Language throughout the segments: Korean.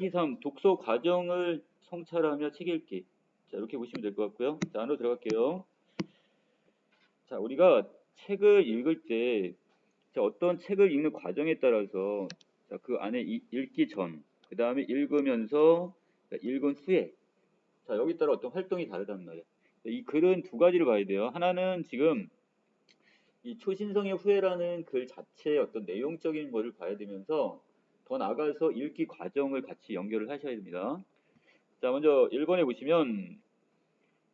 2, 3 독서 과정을 성찰하며 책 읽기. 자, 이렇게 보시면 될 것 같고요. 자, 안으로 들어갈게요. 자, 우리가 책을 읽을 때 자, 어떤 책을 읽는 과정에 따라서 자, 그 안에 읽기 전, 그 다음에 읽으면서 자, 읽은 후에 자, 여기 따라 어떤 활동이 다르단 말이에요. 이 글은 두 가지를 봐야 돼요. 하나는 지금 이 초신성의 후회라는 글 자체의 어떤 내용적인 거를 봐야 되면서 더 나아가서 읽기 과정을 같이 연결을 하셔야 됩니다. 자, 먼저 1번에 보시면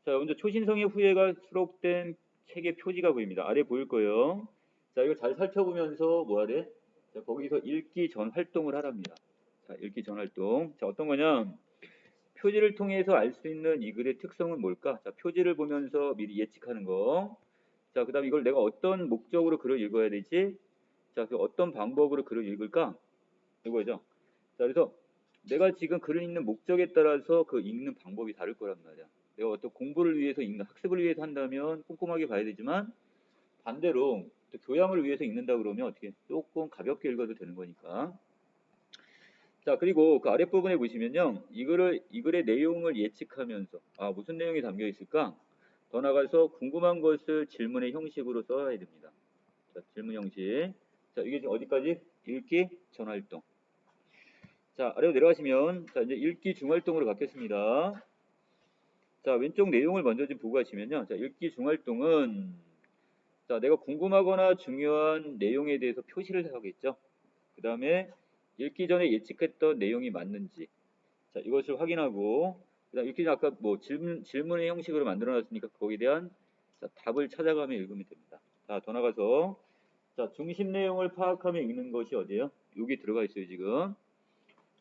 자, 먼저 초신성의 후예가 수록된 책의 표지가 보입니다. 아래 보일 거예요. 자, 이거 잘 살펴보면서 뭐 하래? 자, 거기서 읽기 전 활동을 하랍니다. 자, 읽기 전 활동. 자, 어떤 거냐? 표지를 통해서 알 수 있는 이 글의 특성은 뭘까? 자, 표지를 보면서 미리 예측하는 거. 자, 그 다음 이걸 내가 어떤 목적으로 글을 읽어야 되지? 자, 그 어떤 방법으로 글을 읽을까? 이거죠. 자, 그래서 내가 지금 글을 읽는 목적에 따라서 그 읽는 방법이 다를 거란 말이야. 내가 어떤 공부를 위해서 읽는, 학습을 위해서 한다면 꼼꼼하게 봐야 되지만 반대로 또 교양을 위해서 읽는다 그러면 어떻게 조금 가볍게 읽어도 되는 거니까. 자, 그리고 그 아랫부분에 보시면요. 이 글의 내용을 예측하면서 무슨 내용이 담겨 있을까? 더 나아가서 궁금한 것을 질문의 형식으로 써야 됩니다. 자, 질문 형식. 자, 이게 지금 어디까지? 읽기 전 활동. 자, 아래로 내려가시면 자, 이제 읽기 중활동으로 바뀌었습니다. 자, 왼쪽 내용을 먼저 좀 보고 가시면요. 자, 읽기 중활동은 자, 내가 궁금하거나 중요한 내용에 대해서 표시를 하겠죠. 그 다음에 읽기 전에 예측했던 내용이 맞는지 자, 이것을 확인하고 그다음 읽기 전에 아까 뭐 질문의 형식으로 만들어 놨으니까 거기에 대한 자, 답을 찾아가며 읽으면 됩니다. 자, 더 나가서 자, 중심 내용을 파악하며 읽는 것이 어디예요? 여기 들어가 있어요, 지금.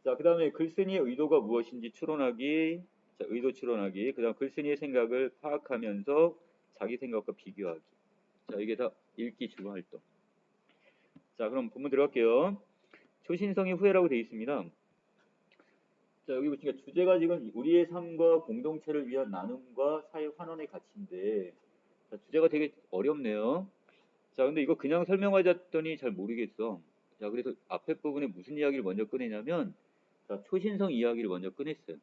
자, 그 다음에 글쓴이의 의도가 무엇인지 추론하기, 자, 의도 추론하기, 그 다음 글쓴이의 생각을 파악하면서 자기 생각과 비교하기. 자, 이게 다 읽기 주거 활동. 자, 그럼 본문 들어갈게요. 초신성의 후회라고 되어 있습니다. 자, 여기 보시니까 주제가 지금 우리의 삶과 공동체를 위한 나눔과 사회 환원의 가치인데, 자, 주제가 되게 어렵네요. 자, 근데 이거 그냥 설명하자더니 잘 모르겠어. 자, 그래서 앞에 부분에 무슨 이야기를 먼저 꺼내냐면, 자, 초신성 이야기를 먼저 꺼냈어요.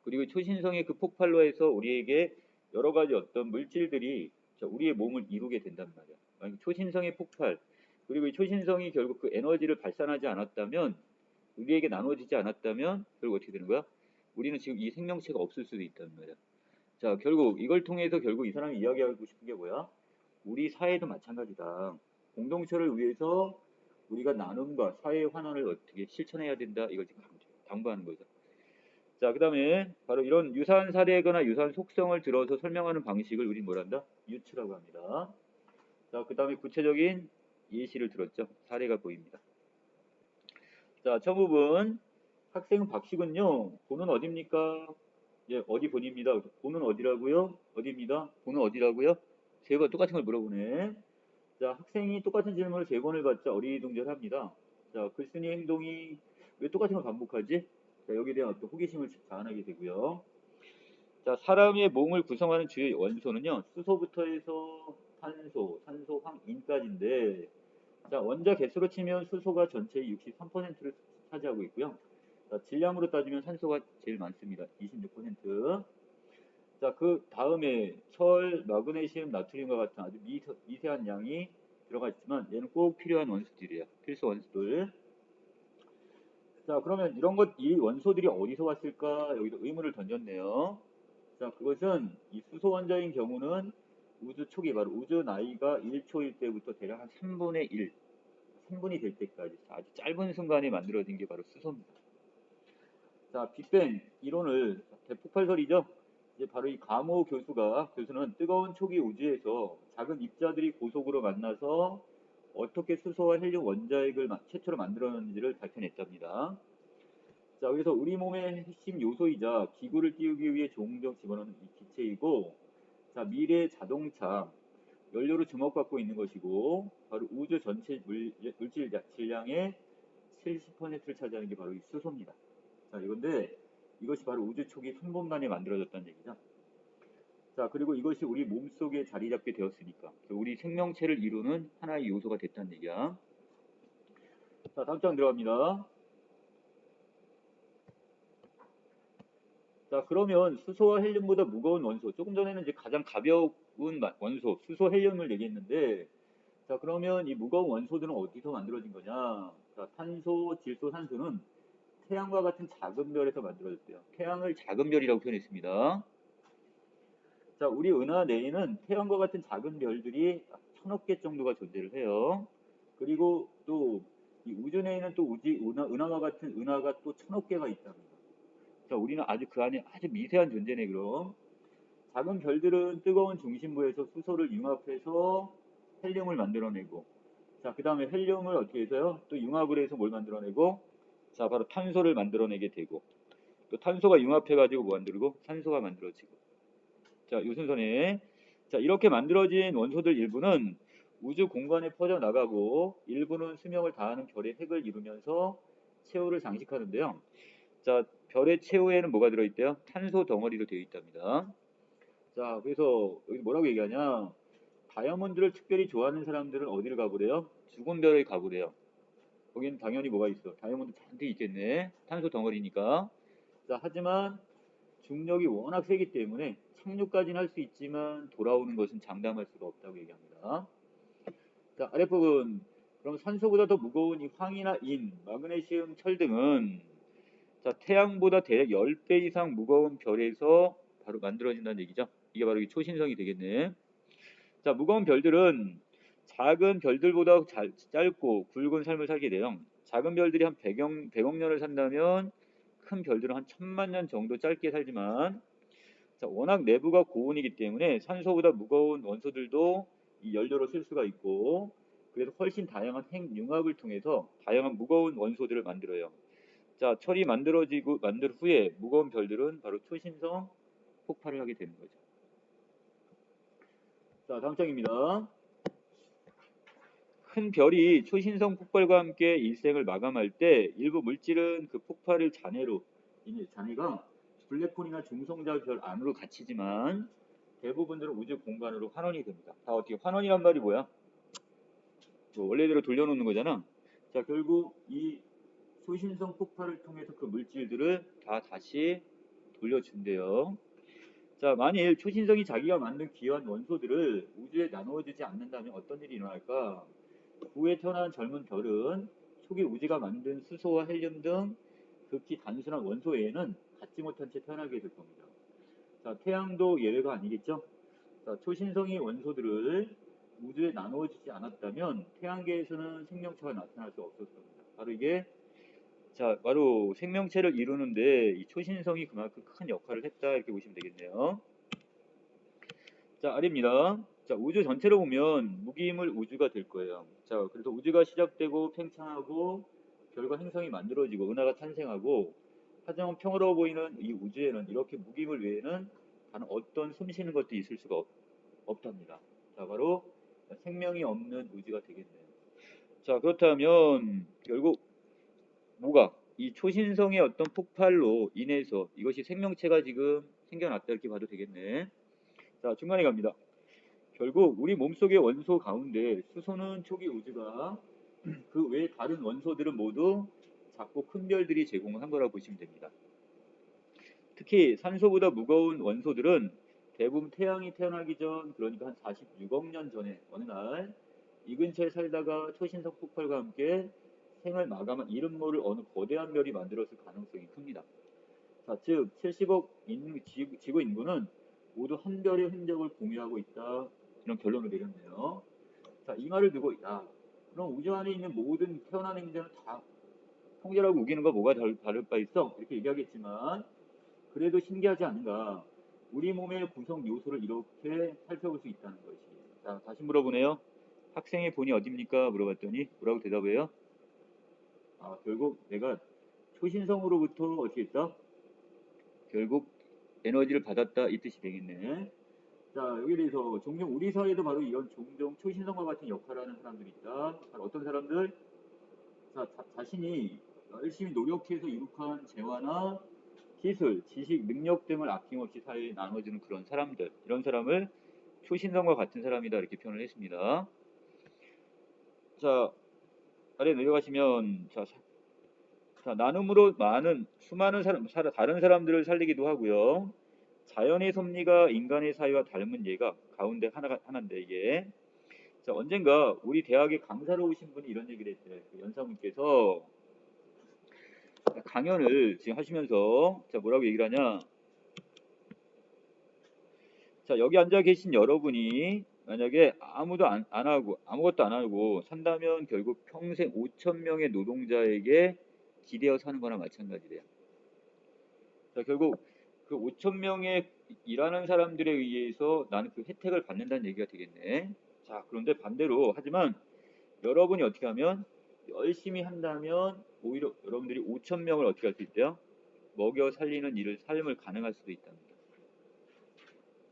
그리고 초신성의 그 폭발로 해서 우리에게 여러 가지 어떤 물질들이 우리의 몸을 이루게 된단 말이야. 초신성의 폭발, 그리고 이 초신성이 결국 그 에너지를 발산하지 않았다면, 우리에게 나눠지지 않았다면, 결국 어떻게 되는 거야? 우리는 지금 이 생명체가 없을 수도 있단 말이야. 자, 결국 이걸 통해서 결국 이 사람이 이야기하고 싶은 게 뭐야? 우리 사회도 마찬가지다. 공동체를 위해서 우리가 나눔과 사회 환원을 어떻게 실천해야 된다. 이걸 지금 당부하는 거죠. 자, 그 다음에 바로 이런 유사한 사례거나 유사한 속성을 들어서 설명하는 방식을 우리 뭐란다? 유추라고 합니다. 자, 그 다음에 구체적인 예시를 들었죠. 사례가 보입니다. 자, 첫 부분 학생 박식은요. 본은 어디입니까? 예, 어디 본입니다. 본은 어디라고요? 어디입니다. 본은 어디라고요? 세 번 똑같은 걸 물어보네. 자, 학생이 똑같은 질문을 세 번을 받자 어리둥절합니다. 자, 글쓴이 행동이 왜 똑같은 걸 반복하지? 자, 여기에 대한 어떤 호기심을 자아내게 되고요. 자, 사람의 몸을 구성하는 주요 원소는요, 수소부터 해서 탄소, 산소, 황인까지인데, 자, 원자 개수로 치면 수소가 전체의 63%를 차지하고 있고요. 자, 질량으로 따지면 산소가 제일 많습니다. 26%. 자, 그 다음에 철, 마그네슘, 나트륨과 같은 아주 미세한 양이 들어가 있지만 얘는 꼭 필요한 원소들이에요. 필수 원소들. 자, 그러면 이 원소들이 어디서 왔을까? 여기도 의문을 던졌네요. 자, 그것은 이 수소 원자인 경우는 우주 초기, 바로 우주 나이가 1초일 때부터 대략 한 3분의 1, 3분이 될 때까지 아주 짧은 순간에 만들어진 게 바로 수소입니다. 자, 빅뱅 이론을 대폭발설이죠. 이제 바로 이 가모 교수는 뜨거운 초기 우주에서 작은 입자들이 고속으로 만나서 어떻게 수소와 헬륨 원자핵을 최초로 만들었는지를 밝혀냈답니다. 자, 그래서 우리 몸의 핵심 요소이자 기구를 띄우기 위해 종종 집어넣는 이 기체이고, 자, 미래 자동차 연료로 주목받고 있는 것이고, 바로 우주 전체 물질 질량의 70%를 차지하는 게 바로 이 수소입니다. 자, 이건데 이것이 바로 우주 초기 순봉단에 만들어졌다는 얘기죠. 자, 그리고 이것이 우리 몸속에 자리 잡게 되었으니까 우리 생명체를 이루는 하나의 요소가 됐다는 얘기야. 자, 다음 장 들어갑니다. 자, 그러면 수소와 헬륨보다 무거운 원소, 조금 전에는 이제 가장 가벼운 원소, 수소, 헬륨을 얘기했는데, 자, 그러면 이 무거운 원소들은 어디서 만들어진 거냐? 자, 탄소, 질소, 산소는 태양과 같은 작은 별에서 만들어졌대요. 태양을 작은 별이라고 표현했습니다. 자, 우리 은하 내에는 태양과 같은 작은 별들이 1000억 개 정도가 존재를 해요. 그리고 또 이 우주 내에는 또 은하와 같은 은하가 또 1000억 개가 있답니다. 자, 우리는 아주 그 안에 아주 미세한 존재네, 그럼. 작은 별들은 뜨거운 중심부에서 수소를 융합해서 헬륨을 만들어내고, 자, 그 다음에 헬륨을 어떻게 해서요? 또 융합을 해서 뭘 만들어내고, 자, 바로 탄소를 만들어내게 되고, 또 탄소가 융합해가지고 뭐 만들고, 산소가 만들어지고. 자, 이 순서네. 자, 이렇게 만들어진 원소들 일부는 우주 공간에 퍼져나가고, 일부는 수명을 다하는 별의 핵을 이루면서 최후를 장식하는데요. 자, 별의 최후에는 뭐가 들어있대요? 탄소 덩어리로 되어 있답니다. 자, 그래서 여기 뭐라고 얘기하냐? 다이아몬드를 특별히 좋아하는 사람들은 어디를 가보래요? 죽은 별에 가보래요. 거기는 당연히 뭐가 있어? 다이아몬드 잔뜩 있겠네. 탄소 덩어리니까. 자, 하지만 중력이 워낙 세기 때문에 착륙까지는 할 수 있지만 돌아오는 것은 장담할 수가 없다고 얘기합니다. 자, 아랫부분. 그럼 산소보다 더 무거운 이 황이나 인, 마그네슘, 철 등은 자, 태양보다 대략 10배 이상 무거운 별에서 바로 만들어진다는 얘기죠. 이게 바로 이 초신성이 되겠네. 자, 무거운 별들은 작은 별들보다 짧고 굵은 삶을 살게 돼요. 작은 별들이 한 100억 년을 산다면 큰 별들은 한 1000만 년 정도 짧게 살지만 자, 워낙 내부가 고온이기 때문에 산소보다 무거운 원소들도 이 연료로 쓸 수가 있고 그래서 훨씬 다양한 핵융합을 통해서 다양한 무거운 원소들을 만들어요. 자, 철이 만든 후에 무거운 별들은 바로 초신성 폭발을 하게 되는 거죠. 자, 다음 장입니다. 큰 별이 초신성 폭발과 함께 일생을 마감할 때 일부 물질은 그 폭발을 잔해가 블랙홀이나 중성자 별 안으로 갇히지만 대부분들은 우주 공간으로 환원이 됩니다. 다 어떻게 환원이란 말이 뭐야? 원래대로 돌려놓는 거잖아. 자, 결국 이 초신성 폭발을 통해서 그 물질들을 다 다시 돌려준대요. 자, 만일 초신성이 자기가 만든 귀한 원소들을 우주에 나누어주지 않는다면 어떤 일이 일어날까? 후에 태어난 젊은 별은 초기 우주가 만든 수소와 헬륨 등 극히 단순한 원소 외에는 갖지 못한 채 태어나게 될 겁니다. 자, 태양도 예외가 아니겠죠? 자, 초신성의 원소들을 우주에 나누어주지 않았다면 태양계에서는 생명체가 나타날 수 없었을 겁니다. 바로 이게 자, 바로 생명체를 이루는데 이 초신성이 그만큼 큰 역할을 했다 이렇게 보시면 되겠네요. 자, 아래입니다. 자, 우주 전체로 보면 무기물 우주가 될 거예요. 자, 그래서 우주가 시작되고 팽창하고 별과 행성이 만들어지고 은하가 탄생하고 하지만 평화로워 보이는 이 우주에는 이렇게 무기물 외에는 단 어떤 숨쉬는 것도 있을 수가 없답니다. 자, 바로 생명이 없는 우주가 되겠네요. 자, 그렇다면 결국 뭐가 이 초신성의 어떤 폭발로 인해서 이것이 생명체가 지금 생겨났다 이렇게 봐도 되겠네. 자, 중간에 갑니다. 결국 우리 몸속의 원소 가운데 수소는 초기 우주가 그 외 다른 원소들은 모두 작고 큰 별들이 제공한 거라고 보시면 됩니다. 특히 산소보다 무거운 원소들은 대부분 태양이 태어나기 전 그러니까 한 46억 년 전에 어느 날 이 근처에 살다가 초신성 폭발과 함께 생을 마감한 이름 모를 어느 거대한 별이 만들었을 가능성이 큽니다. 자, 즉 70억 지구 인구는 모두 한 별의 흔적을 공유하고 있다. 이런 결론을 내렸네요. 자, 이 말을 두고 그럼 우주 안에 있는 모든 태어난 행자는 다 통제라고 우기는 거 뭐가 다를 바 있어? 이렇게 얘기하겠지만 그래도 신기하지 않은가? 우리 몸의 구성 요소를 이렇게 살펴볼 수 있다는 것이. 자, 다시 물어보네요. 학생의 본이 어딥니까? 물어봤더니 뭐라고 대답해요? 결국 내가 초신성으로부터 어떻게 했다? 결국 에너지를 받았다 이 뜻이 되겠네. 자, 여기에 대해서 종종 우리 사회에도 바로 이런 종종 초신성과 같은 역할을 하는 사람들이 있다. 바로 어떤 사람들? 자, 자신이 열심히 노력해서 이룩한 재화나 기술, 지식, 능력 등을 아낌없이 사회에 나눠주는 그런 사람들, 이런 사람을 초신성과 같은 사람이다 이렇게 표현을 했습니다. 자, 아래 내려가시면 자, 자, 나눔으로 수많은 다른 사람들을 살리기도 하고요. 자연의 섭리가 인간의 사회와 닮은 예가 가운데 하나인데 이게. 자, 언젠가 우리 대학에 강사로 오신 분이 이런 얘기를 했어요. 그 연사분께서 강연을 지금 하시면서 자, 뭐라고 얘기를 하냐. 자, 여기 앉아 계신 여러분이 만약에 아무것도 안 하고 산다면 결국 평생 5천 명의 노동자에게 기대어 사는 거나 마찬가지래요. 자, 결국 그 5천 명의 일하는 사람들에 의해서 나는 그 혜택을 받는다는 얘기가 되겠네. 자, 그런데 반대로 하지만 여러분이 어떻게 하면 열심히 한다면 오히려 여러분들이 5천 명을 어떻게 할 수 있대요? 먹여 살리는 삶을 가능할 수도 있답니다.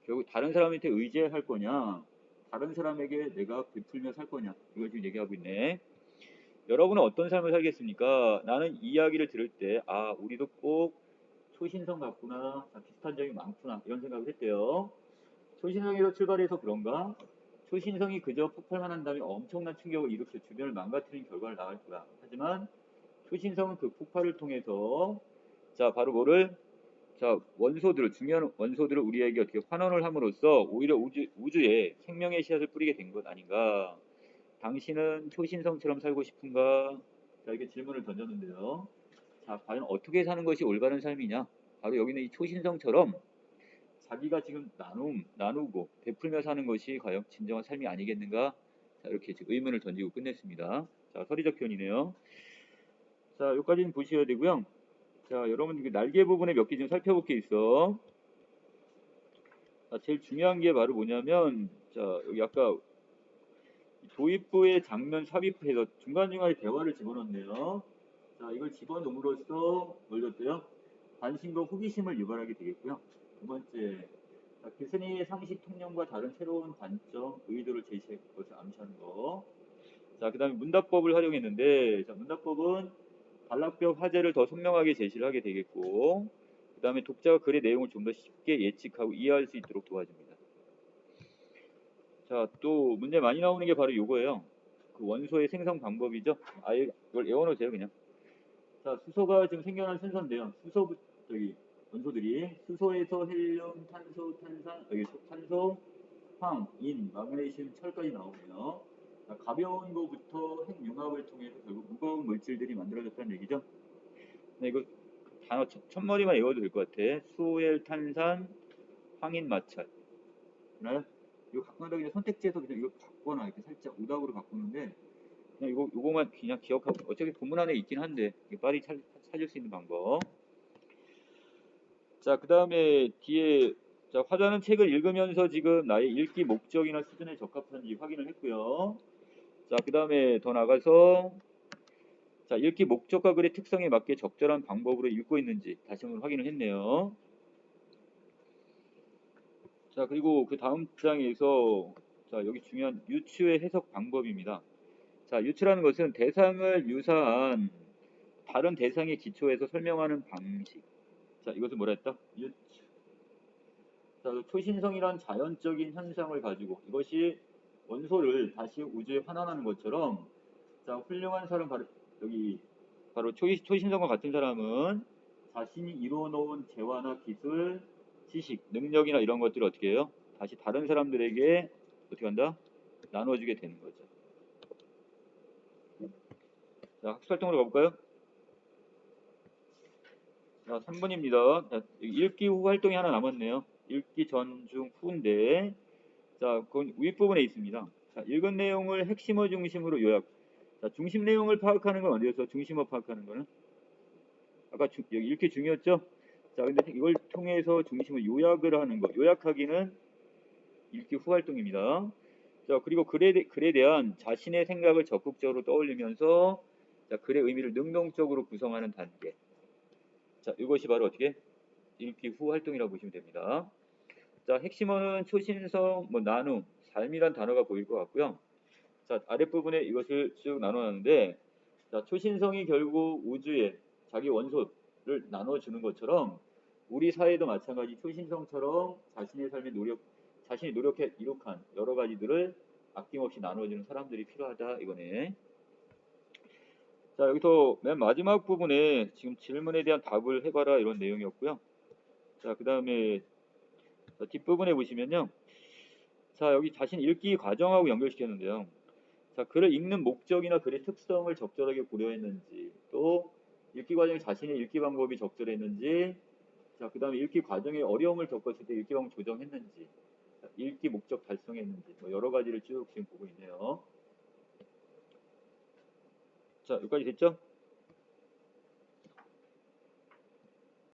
결국 다른 사람한테 의지할 거냐, 다른 사람에게 내가 베풀며 살 거냐, 이걸 지금 얘기하고 있네. 여러분은 어떤 삶을 살겠습니까? 나는 이 이야기를 들을 때, 우리도 꼭 초신성 같구나, 비슷한 점이 많구나, 이런 생각을 했대요. 초신성에서 출발해서 그런가? 초신성이 그저 폭발만 한다면 엄청난 충격을 일으켜 주변을 망가뜨리는 결과를 낳을 거야. 하지만 초신성은 그 폭발을 통해서 바로 뭐를 중요한 원소들을 우리에게 어떻게 환원을 함으로써 오히려 우주에 생명의 씨앗을 뿌리게 된 것 아닌가. 당신은 초신성처럼 살고 싶은가? 자, 이렇게 질문을 던졌는데요. 자, 과연 어떻게 사는 것이 올바른 삶이냐? 바로 여기는 이 초신성처럼 자기가 지금 나누고 베풀며 사는 것이 과연 진정한 삶이 아니겠는가? 자, 이렇게 의문을 던지고 끝냈습니다. 자, 서리적 표현이네요. 자, 여기까지는 보셔야 되고요. 자, 여러분 날개 부분에 몇 개 좀 살펴볼 게 있어. 자, 제일 중요한 게 바로 뭐냐면, 자, 여기 아까 도입부의 장면 삽입해서 중간중간에 대화를 집어넣네요. 자, 이걸 집어넣음으로써 뭘 줬대요? 관심과 호기심을 유발하게 되겠고요. 두 번째, 자, 교수님의 상식 통념과 다른 새로운 관점, 의도를 제시할 것을 암시하는 거. 자, 그 다음에 문답법을 활용했는데, 자, 문답법은 단락별 화제를 더 선명하게 제시를 하게 되겠고, 그 다음에 독자가 글의 내용을 좀 더 쉽게 예측하고 이해할 수 있도록 도와줍니다. 자, 또 문제 많이 나오는 게 바로 이거예요. 그 원소의 생성 방법이죠. 아예 이걸 외워놓으세요, 그냥. 자, 수소가 지금 생겨난 순서인데요. 원소들이 수소에서 헬륨, 탄소, 탄산, 탄소, 황, 인, 마그네슘, 철까지 나오고요. 자, 가벼운 거부터 핵융합을 통해서 결국 무거운 물질들이 만들어졌다는 얘기죠. 네, 이거 단어 첫머리만 외워도 될 것 같아. 수엘, 탄산, 황인, 마찰. 그나요? 이거 갖고 나다 그냥 선택지에서 그냥 이거 바꿔놔. 이렇게 살짝 오답으로 바꾸는데 그냥 요거만 그냥 기억하고 어차피 본문 안에 있긴 한데 빨리 찾을 수 있는 방법. 자, 그 다음에 뒤에 자, 화자는 책을 읽으면서 지금 나의 읽기 목적이나 수준에 적합한지 확인을 했고요. 자, 그 다음에 더 나가서 자, 읽기 목적과 글의 특성에 맞게 적절한 방법으로 읽고 있는지 다시 한번 확인을 했네요. 자, 그리고 그 다음 장에서 자, 여기 중요한 유추의 해석 방법입니다. 자, 유추라는 것은 대상을 유사한 다른 대상에 기초해서 설명하는 방식. 자, 이것은 뭐라 했다? 유추. 자, 초신성이란 자연적인 현상을 가지고 이것이 원소를 다시 우주에 환원하는 것처럼 자, 훌륭한 사람 바로 초신성과 같은 사람은 자신이 이루어놓은 재화나 기술, 지식, 능력이나 이런 것들을 어떻게 해요? 다시 다른 사람들에게 어떻게 한다? 나눠주게 되는 거죠. 자, 학습활동으로 가볼까요? 자, 3번입니다. 자, 읽기 후 활동이 하나 남았네요. 읽기 전, 중, 후인데 자, 그건 윗부분에 있습니다. 자, 읽은 내용을 핵심어 중심으로 요약. 자, 중심 내용을 파악하는 건 어디에서 중심어 파악하는 거는? 아까 여기 읽기 중이었죠? 자, 근데 이걸 통해서 중심을 요약을 하는 거. 요약하기는 읽기 후 활동입니다. 자, 그리고 글에 대한 자신의 생각을 적극적으로 떠올리면서 자, 글의 의미를 능동적으로 구성하는 단계. 자, 이것이 바로 어떻게? 읽기 후 활동이라고 보시면 됩니다. 자, 핵심어는 초신성, 나눔, 삶이란 단어가 보일 것 같고요. 자, 아랫부분에 이것을 쭉 나눠놨는데 자, 초신성이 결국 우주에 자기 원소를 나눠주는 것처럼 우리 사회도 마찬가지 초신성처럼 자신이 노력해 이룩한 여러 가지들을 아낌없이 나눠주는 사람들이 필요하다 이거네. 자, 여기서 맨 마지막 부분에 지금 질문에 대한 답을 해봐라 이런 내용이었고요. 자, 그 다음에 뒷부분에 보시면요. 자, 여기 자신 읽기 과정하고 연결시켰는데요. 자, 글을 읽는 목적이나 글의 특성을 적절하게 고려했는지, 또 읽기 과정에 자신의 읽기 방법이 적절했는지, 자, 그 다음에 읽기 과정에 어려움을 겪었을 때 읽기 방법 조정했는지, 자, 읽기 목적 달성했는지, 뭐 여러 가지를 쭉 지금 보고 있네요. 자, 여기까지 됐죠?